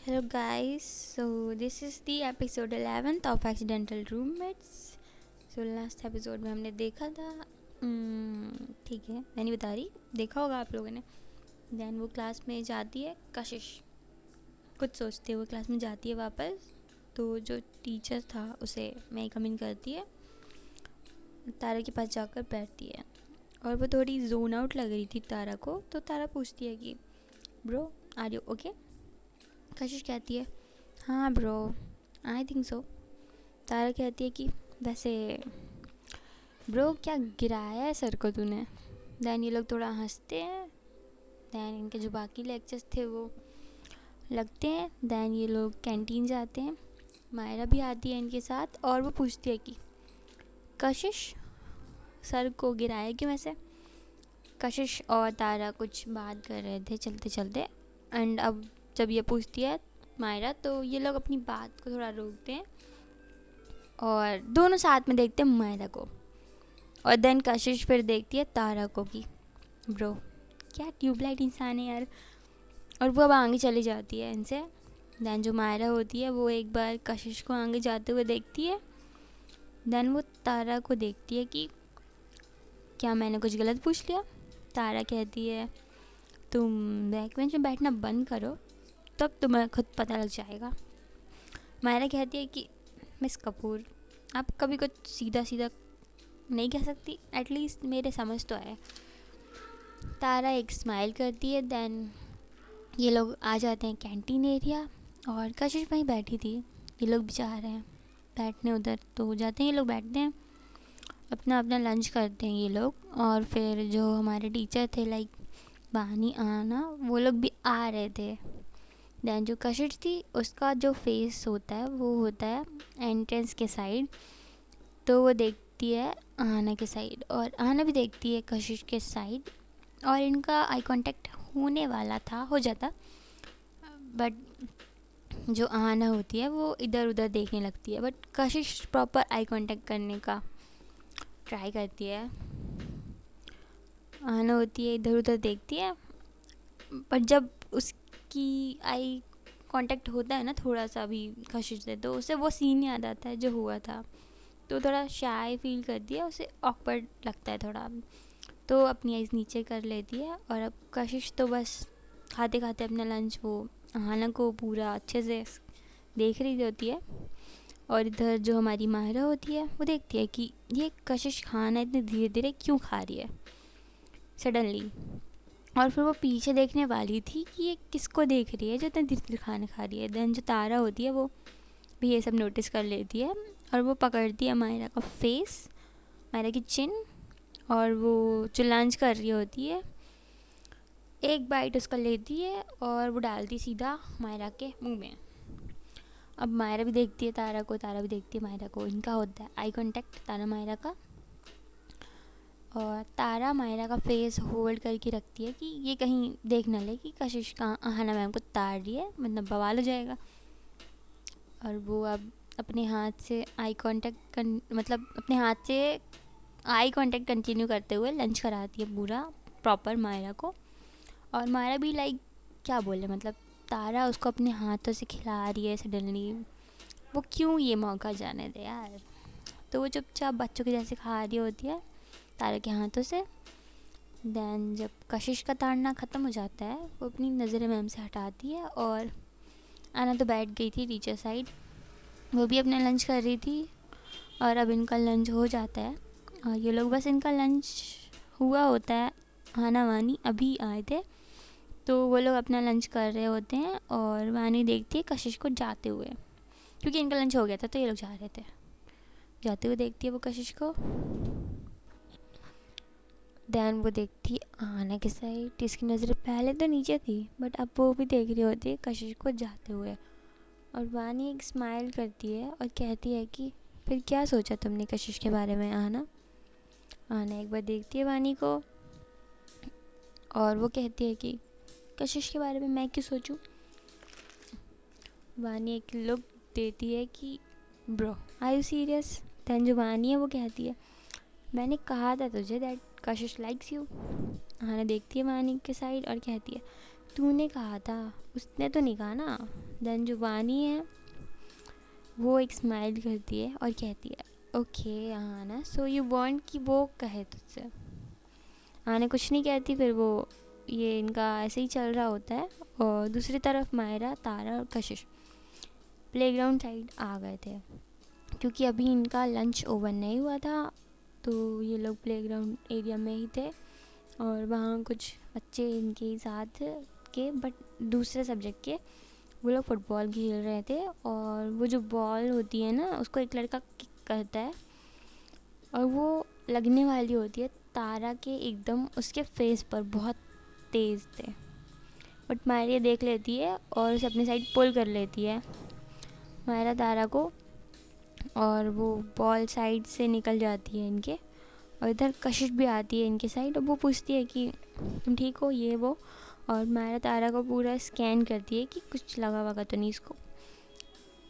Hello guys, so this is the episode 11th of Accidental Roommates. So last episode में हमने देखा था, ठीक है मैं नहीं बता रही, देखा होगा आप लोगों ने। देन वो क्लास में जाती है, कशिश कुछ सोचते हुए क्लास में जाती है वापस। तो जो टीचर था उसे मैं कम इन करती है, तारा के पास जाकर बैठती है और वो थोड़ी जोन आउट लग रही थी तारा को। तो तारा पूछती है कि ब्रो आर यू ओके। कशिश कहती है हाँ ब्रो आई थिंक सो। तारा कहती है कि वैसे ब्रो क्या गिराया है सर को तूने। दैन ये लोग थोड़ा हंसते हैं। दैन इनके जो बाकी लेक्चर्स थे वो लगते हैं। दैन ये लोग कैंटीन जाते हैं। मायरा भी आती है इनके साथ और वो पूछती है कि कशिश सर को गिराया क्यों ऐसे। कशिश और तारा कुछ बात कर रहे थे चलते चलते, एंड अब जब ये पूछती है मायरा तो ये लोग अपनी बात को थोड़ा रोकते हैं और दोनों साथ में देखते हैं मायरा को। और देन कशिश फिर देखती है तारा को कि ब्रो क्या ट्यूबलाइट इंसान है यार। और वो अब आगे चली जाती है इनसे। देन जो मायरा होती है वो एक बार कशिश को आगे जाते हुए देखती है। देन वो तारा को देखती है कि क्या मैंने कुछ गलत पूछ लिया। तारा कहती है तुम बैक बेंच में बैठना बंद करो तब तुम्हें खुद पता लग जाएगा। मायरा कहती है कि मिस कपूर आप कभी कुछ सीधा सीधा नहीं कह सकती, एटलीस्ट मेरे समझ तो आए। तारा एक स्माइल करती है। देन ये लोग आ जाते हैं कैंटीन एरिया और कशिश वहीं बैठी थी। ये लोग भी चाह रहे हैं बैठने उधर, तो हो जाते हैं ये लोग बैठते हैं, अपना अपना लंच करते हैं ये लोग। और फिर जो हमारे टीचर थे लाइक बानी आना वो लोग भी आ रहे थे। दैन जो कशिश थी उसका जो फेस होता है वो होता है एंट्रेंस के साइड। तो वो देखती है आना के साइड और आना भी देखती है कशिश के साइड और इनका आई कांटेक्ट होने वाला था, हो जाता। बट जो आना होती है वो इधर उधर देखने लगती है, but Kashish proper eye contact करने का ट्राई करती है। आना होती है इधर उधर देखती है, बट जब उसकी आई कांटेक्ट होता है ना थोड़ा सा भी कशिश से, तो उसे वो सीन याद आता है जो हुआ था। तो थोड़ा शाय फील करती है, उसे ऑकवर्ड लगता है थोड़ा। तो अपनी आइज़ नीचे कर लेती है और अब कशिश तो बस खाते खाते अपना लंच वो आना को पूरा अच्छे से देख रही होती है। और इधर जो हमारी माहिरा होती है वो देखती है कि ये कशिश खाना इतने धीरे धीरे क्यों खा रही है सडनली। और फिर वो पीछे देखने वाली थी कि ये किसको देख रही है जो इतने धीरे धीरे खाना खा रही है। देन जो तारा होती है वो भी ये सब नोटिस कर लेती है और वो पकड़ती है मायरा का फेस, मायरा की चिन, और वो जो लंच कर रही होती है एक बाइट उसका लेती है और वो डालती सीधा मायरा के मुंह में। अब मायरा भी देखती है तारा को, तारा भी देखती है मायरा को, इनका होता है आई कांटेक्ट तारा मायरा का। और तारा मायरा का फेस होल्ड करके रखती है कि ये कहीं देख ना ले कि कशिश का आहाना मैम को ताड़ रही है, मतलब बवाल हो जाएगा। और वो अब अपने हाथ से आई कांटेक्ट मतलब अपने हाथ से आई कांटेक्ट कंटिन्यू करते हुए लंच कराती है पूरा प्रॉपर मायरा को। और मायरा भी लाइक क्या बोले, मतलब तारा उसको अपने हाथों से खिला रही है सडनली, वो क्यों ये मौका जाने दे यार। तो वो चुपचाप बच्चों के जैसे खा रही होती है तारा के हाथों से। दैन जब कशिश का ताड़ना ख़त्म हो जाता है वो अपनी नज़रें मैम से हटाती है। और आना तो बैठ गई थी टीचर साइड, वो भी अपना लंच कर रही थी। और अब इनका लंच हो जाता है और ये लोग बस इनका लंच हुआ होता है, आना वानी अभी आए थे तो वो लोग अपना लंच कर रहे होते हैं। और वानी देखती है कशिश को जाते हुए, क्योंकि इनका लंच हो गया था तो ये लोग जा रहे थे। जाते हुए देखती है वो कशिश को। दैन वो देखती है आना के साइड, इसकी नज़रें पहले तो नीचे थी बट अब वो भी देख रही होती है कशिश को जाते हुए। और वानी एक स्माइल करती है और कहती है कि फिर क्या सोचा तुमने कशिश के बारे में आना। आना एक बार देखती है वानी को और वो कहती है कि कशिश के बारे में मैं क्यों सोचूं। वानी एक लुक देती है कि bro are you serious. Then जो वानी है वो कहती है मैंने कहा था तुझे दैट कशिश लाइक्स यू। आना देखती है वानी के साइड और कहती है तूने कहा था, उसने तो नहीं कहा ना। देन जो वानी है वो एक स्माइल करती है और कहती है ओके आना, सो यू वांट कि वो कहे तुझसे। आने कुछ नहीं कहती, फिर वो ये इनका ऐसे ही चल रहा होता है। और दूसरी तरफ मायरा, तारा और कशिश प्लेग्राउंड साइड आ गए थे, क्योंकि अभी इनका लंच ओवर नहीं हुआ था। तो ये लोग प्लेग्राउंड एरिया में ही थे और वहाँ कुछ बच्चे इनके ही साथ के, बट दूसरे सब्जेक्ट के, वो लोग फुटबॉल खेल रहे थे। और वो जो बॉल होती है ना, उसको एक लड़का किक करता है और वो लगने वाली होती है तारा के एकदम उसके फेस पर, बहुत तेज़ थे। बट मायरा देख लेती है और उसे अपनी साइड पुल कर लेती है, मायरा तारा को, और वो बॉल साइड से निकल जाती है इनके। और इधर कशिश भी आती है इनके साइड और वो पूछती है कि तुम ठीक हो, ये वो। और मायरा तारा को पूरा स्कैन करती है कि कुछ लगा वगा तो नहीं इसको।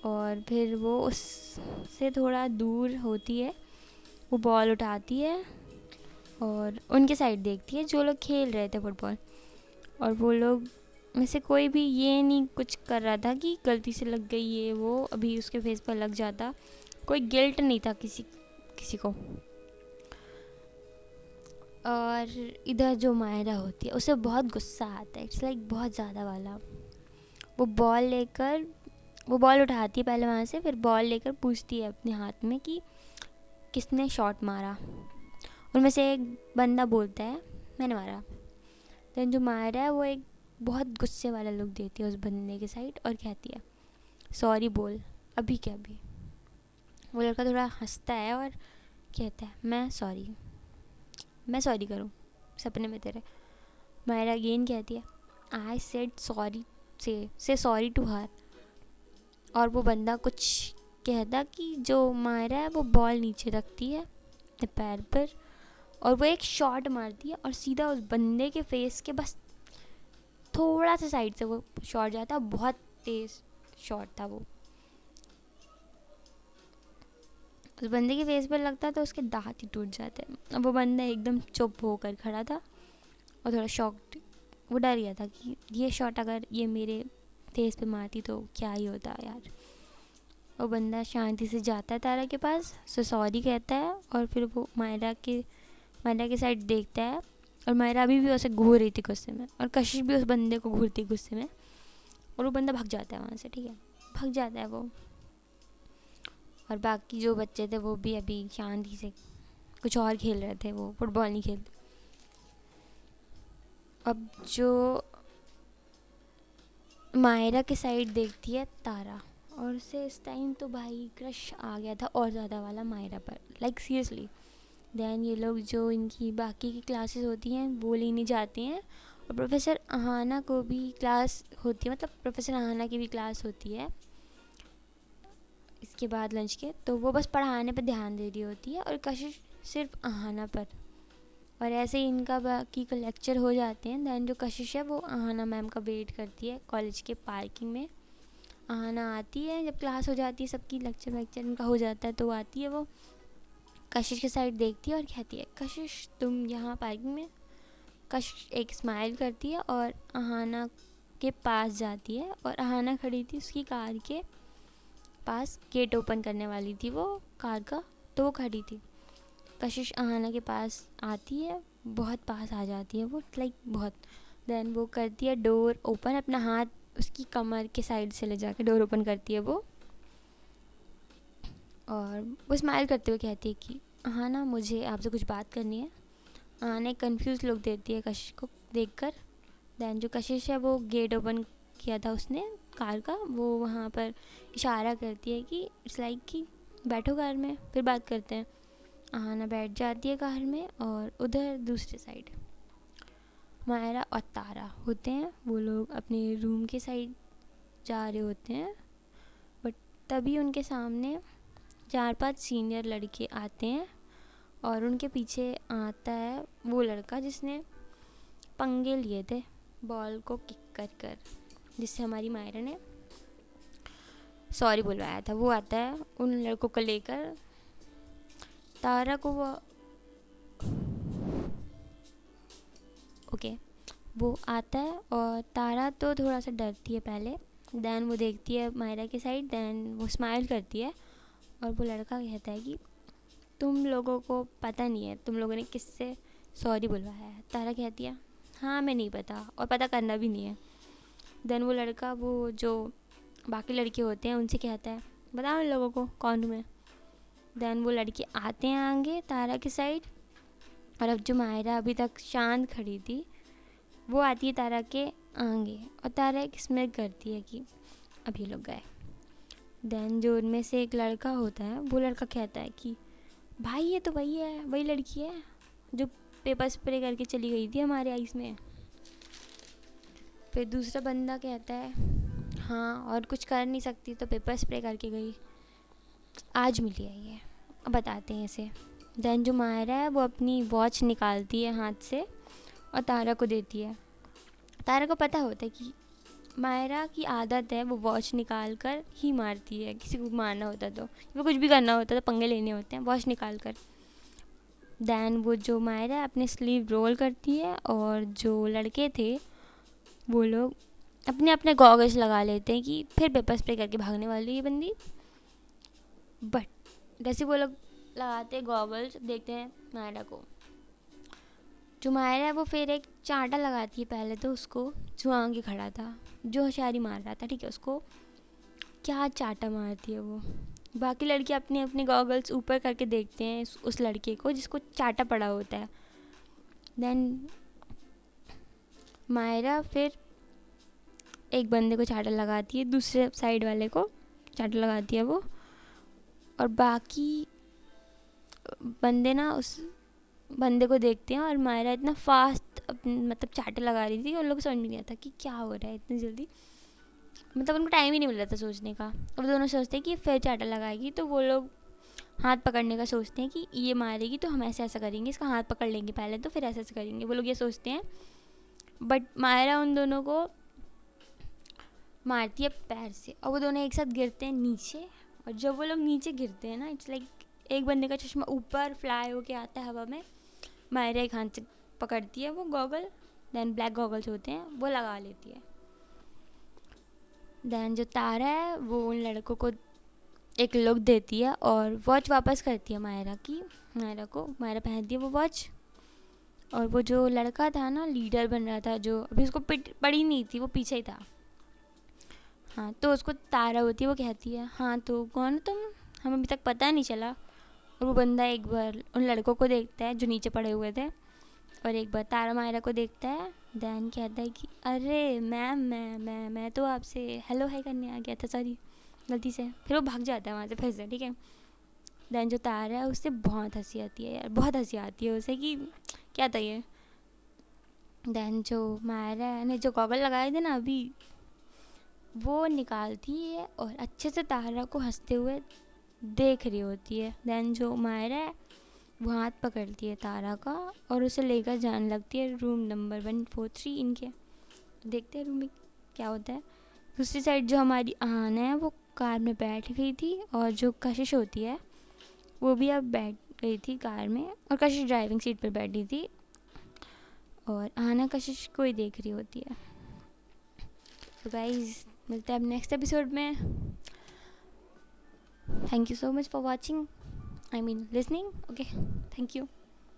और फिर वो उससे थोड़ा दूर होती है, वो बॉल उठाती है और उनके साइड देखती है जो लोग खेल रहे थे फुटबॉल। और वो लोग में से कोई भी ये नहीं कुछ कर रहा था कि गलती से लग गई ये वो, अभी उसके फेस पर लग जाता। कोई गिल्ट नहीं था किसी को। और इधर जो मायरा होती है उसे बहुत गुस्सा आता है, इट्स लाइक बहुत ज़्यादा वाला। वो बॉल उठाती है पहले वहाँ से, फिर बॉल लेकर पूछती है अपने हाथ में कि किसने शॉट मारा। उनमें से एक बंदा बोलता है मैंने मारा। देन जो मायरा है वो एक बहुत गुस्से वाला लुक देती है उस बंदे के साइड और कहती है सॉरी बोल, अभी क्या अभी। वो लड़का थोड़ा हंसता है और कहता है मैं सॉरी करूँ सपने में तेरे। मायरा अगेन कहती है आई सेड सॉरी, से सॉरी टू हर। और वो बंदा कुछ कहता कि जो मायरा है वो बॉल नीचे रखती है अपने पैर पर और वो एक शॉट मारती है और सीधा उस बंदे के फेस के बस थोड़ा सा साइड से वो शॉट जाता है। बहुत तेज शॉट था वो, उस बंदे के फेस पर लगता तो उसके दांत ही टूट जाते। अब वो बंदा एकदम चुप होकर खड़ा था और थोड़ा शॉक्ड, वो डर गया था कि ये शॉट अगर ये मेरे फेस पे मारती तो क्या ही होता यार। वो बंदा शांति से जाता है तारा के पास, सो सॉरी कहता है और फिर वो मायरा के साइड देखता है। और मायरा अभी भी उसे घूर रही थी गुस्से में और कशिश भी उस बंदे को घूरती गुस्से में। और वो बंदा भाग जाता है वहाँ से, ठीक है, भाग जाता है वो। और बाकी जो बच्चे थे वो भी अभी शांति से कुछ और खेल रहे थे, वो फुटबॉल नहीं खेलते। अब जो मायरा के साइड देखती है तारा, और उसे इस टाइम तो भाई क्रश आ गया था और ज़्यादा वाला मायरा पर, लाइक सीरियसली। देन ये लोग जो इनकी बाकी की क्लासेस होती हैं वो लेने जाते हैं और प्रोफेसर अहाना को भी क्लास होती है, मतलब प्रोफेसर अहाना की भी क्लास होती है इसके बाद लंच के। तो वो बस पढ़ाने पर ध्यान दे रही होती है और कशिश सिर्फ अहाना पर। और ऐसे ही इनका बाकी का लेक्चर हो जाते हैं। दैन जो कशिश है वो अहाना मैम का वेट करती है कॉलेज के पार्किंग में। अहाना आती है जब क्लास हो जाती है, सबकी लेक्चर इनका हो जाता है तो आती है वो, कशिश के साइड देखती है और कहती है कशिश तुम यहाँ पार्किंग में। कशिश एक स्माइल करती है और अहाना के पास जाती है और अहाना खड़ी थी उसकी कार के पास, गेट ओपन करने वाली थी वो कार का, तो वो खड़ी थी। कशिश अहाना के पास आती है, बहुत पास आ जाती है वो, लाइक बहुत। देन वो करती है डोर ओपन, अपना हाथ उसकी कमर के साइड से ले जाके डोर ओपन करती है वो। और वो स्माइल करते हुए कहती है कि अहाना मुझे आपसे कुछ बात करनी है। अहाना एक कन्फ्यूज़ लुक देती है कशिश को देखकर। दैन जो कशिश है वो गेट ओपन किया था उसने कार का, वो वहाँ पर इशारा करती है कि इट्स लाइक कि बैठो कार में फिर बात करते हैं। अहाना बैठ जाती है कार में और उधर दूसरे साइड मायरा और तारा होते हैं। वो लोग अपने रूम के साइड जा रहे होते हैं, बट तभी उनके सामने 4-5 सीनियर लड़के आते हैं और उनके पीछे आता है वो लड़का जिसने पंगे लिए थे बॉल को किक कर जिससे हमारी मायरा ने सॉरी बुलवाया था। वो आता है उन लड़कों को लेकर, तारा को वो वो आता है और तारा तो थोड़ा सा डरती है पहले, देन वो देखती है मायरा की साइड, देन वो स्माइल करती है और वो लड़का कहता है कि तुम लोगों को पता नहीं है तुम लोगों ने किससे सॉरी बुलवाया है। तारा कहती है हाँ मैं नहीं पता और पता करना भी नहीं है। देन वो लड़का वो जो बाकी लड़के होते हैं उनसे कहता है बताओ इन लोगों को कौन हूँ मैं। देन वो लड़के आते हैं आगे तारा की साइड, और अब जो मायरा अभी तक शांत खड़ी थी वो आती है तारा के आगे और तारा एक स्मित करती है कि अब ये लोग गए। देन जो उनमें से एक लड़का होता है वो लड़का कहता है कि भाई ये तो वही है, वही लड़की है जो पेपर स्प्रे करके चली गई थी हमारे आइस में। फिर दूसरा बंदा कहता है हाँ और कुछ कर नहीं सकती तो पेपर स्प्रे करके गई, आज मिली है ये, अब बताते हैं इसे। देन जो मायरा है वो अपनी वॉच निकालती है हाथ से और तारा को देती है। तारा को पता होता है कि मायरा की आदत है वो वॉच निकाल कर ही मारती है, किसी को मारना होता तो वो कुछ भी करना होता तो पंगे लेने होते हैं वॉच निकाल कर। देन वो जो मायरा है अपने स्लीव रोल करती है और जो लड़के थे वो लोग अपने अपने गॉगल्स लगा लेते हैं कि फिर पेपर स्प्रे करके भागने वाली है बंदी। बट जैसे वो लोग लगाते गॉगल्स देखते हैं मायरा को, जो मायरा है वो फिर एक चांटा लगाती है पहले तो उसको जो आगे खड़ा था जो होशियारी मार रहा था, ठीक है, उसको क्या चांटा मारती है वो। बाकी लड़के अपने अपने गॉगल्स ऊपर करके देखते हैं उस लड़के को जिसको चांटा पड़ा होता है। देन मायरा फिर एक बंदे को चांटा लगाती है, दूसरे साइड वाले को चांटा लगाती है वो, और बाकी बंदे ना उस बंदे को देखते हैं और मायरा इतना फास्ट मतलब चांटे लगा रही थी उन लोगों को समझ में नहीं आता कि क्या हो रहा है इतनी जल्दी, मतलब उनको टाइम ही नहीं मिल रहा था सोचने का। अब दोनों सोचते हैं कि फिर चांटा लगाएगी तो वो लोग हाथ पकड़ने का सोचते हैं कि ये मारेगी तो हम ऐसा ऐसा करेंगे, इसका हाथ पकड़ लेंगे पहले तो फिर ऐसा ऐसा करेंगे, वो लोग ये सोचते हैं। बट मायरा उन दोनों को मारती है पैर से और वो दोनों एक साथ गिरते हैं नीचे। और जब वो लोग नीचे गिरते हैं ना इट्स लाइक एक बंदे का चश्मा ऊपर फ्लाई होके आता है हवा में, मायरा एक हाथ से पकड़ती है वो गॉगल, देन ब्लैक गॉगल्स होते हैं वो लगा लेती है। देन जो तारा है वो उन लड़कों को एक लुक देती है और वॉच वापस करती है मायरा की, मायरा को, मायरा पहनती है वो वॉच। और वो जो लड़का था ना लीडर बन रहा था जो अभी उसको पिट पड़ी नहीं थी वो पीछे ही था, हाँ, तो उसको तारा होती है वो कहती है हाँ तो कौन हो तुम, हमें अभी तक पता नहीं चला। और वो बंदा एक बार उन लड़कों को देखता है जो नीचे पड़े हुए थे और एक बार तारा मायरा को देखता है, देन कहता है कि अरे मैम मैं तो आपसे हेलो हाय करने आ गया था, सॉरी गलती से। फिर वो भाग जाता है वहाँ से फिर से, ठीक है। देन जो तारा है उससे बहुत हंसी आती है यार, बहुत हंसी आती है उसे कि क्या था ये। देन जो मायरा ने जो गॉगल लगाए थे ना अभी वो निकालती है और अच्छे से तारा को हंसते हुए देख रही होती है। देन जो मायरा है वो हाथ पकड़ती है तारा का और उसे लेकर जाने लगती है रूम नंबर 143 इनके। देखते हैं रूम में क्या होता है। दूसरी साइड जो हमारी आना है वो कार में बैठ गई थी और जो कशिश होती है वो भी अब बैठ गई थी कार में और कशिश ड्राइविंग सीट पर बैठी थी और आना कशिश को ही देख रही होती है। तो गाइस मिलते हैं अब नेक्स्ट एपिसोड में। Thank you so much for watching, I mean listening. Okay, thank you.